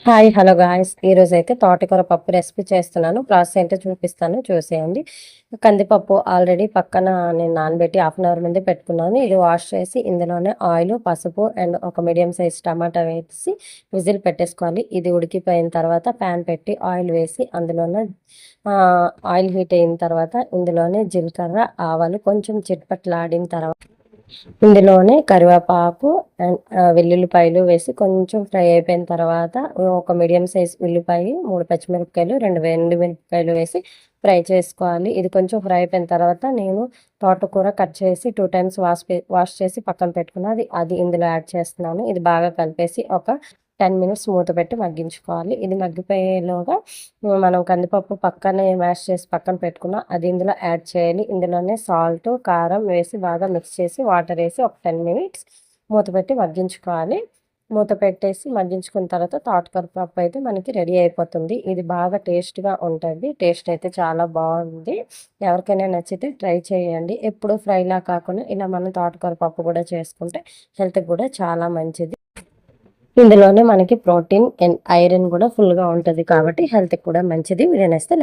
Hi hello guys, ఈరోజైతే తోటకూర పప్పు రెసిపీ చేస్తున్నాను. ప్రాసెస్ ఏంటో చూపిస్తాను, చూసేయండి. కందిపప్పు ఆల్రెడీ పక్కన నేను నానబెట్టి హాఫ్ అన్ అవర్ ముందే పెట్టుకున్నాను. ఇది వాష్ చేసి ఇందులోనే ఆయిల్, పసుపు అండ్ ఒక మీడియం సైజ్ టమాటా వేసి విజిల్ పెట్టేసుకోవాలి. ఇది ఉడికిపోయిన తర్వాత ప్యాన్ పెట్టి ఆయిల్ వేసి అందులోనే ఆయిల్ హీట్ అయిన తర్వాత ఇందులోనే జీలకర్ర, ఆవాలు కొంచెం చిట్పట్లాడిన తర్వాత ఇందులోనే కరివేపాకు అండ్ వెల్లుల్లిపాయలు వేసి కొంచెం ఫ్రై అయిపోయిన తర్వాత ఒక మీడియం సైజ్ ఉల్లిపాయ, 3 పచ్చిమిరపకాయలు, 2 ఎండుమిరపకాయలు వేసి ఫ్రై చేసుకోవాలి. ఇది కొంచెం ఫ్రై అయిపోయిన తర్వాత నేను తోటకూర కట్ చేసి 2 టైమ్స్ వాష్ చేసి పక్కన పెట్టుకున్నది అది ఇందులో యాడ్ చేస్తున్నాను. ఇది బాగా కలిపేసి ఒక 10 మినిట్స్ మూత పెట్టి మగ్గించుకోవాలి. ఇది మగ్గిపోయేలోగా మనం కందిపప్పు పక్కనే మ్యాష్ చేసి పక్కన పెట్టుకున్న అది ఇందులో యాడ్ చేయాలి. ఇందులోనే సాల్ట్, కారం వేసి బాగా మిక్స్ చేసి వాటర్ వేసి ఒక 10 మినిట్స్ మూత పెట్టి మగ్గించుకోవాలి. మూత పెట్టేసి మగ్గించుకున్న తర్వాత తోటకూర పప్పు అయితే మనకి రెడీ అయిపోతుంది. ఇది బాగా టేస్ట్గా ఉంటుంది. టేస్ట్ అయితే చాలా బాగుంది. ఎవరికైనా నచ్చితే ట్రై చేయండి. ఎప్పుడు ఫ్రైలా కాకుండా ఇలా మనం తోటకూర పప్పు కూడా చేసుకుంటే హెల్త్కి కూడా చాలా మంచిది. ఇందులోనే మనకి ప్రోటీన్ అండ్ ఐరన్ కూడా ఫుల్గా ఉంటుంది కాబట్టి హెల్త్కి కూడా మంచిది. వీడియో నచ్చితే లైక్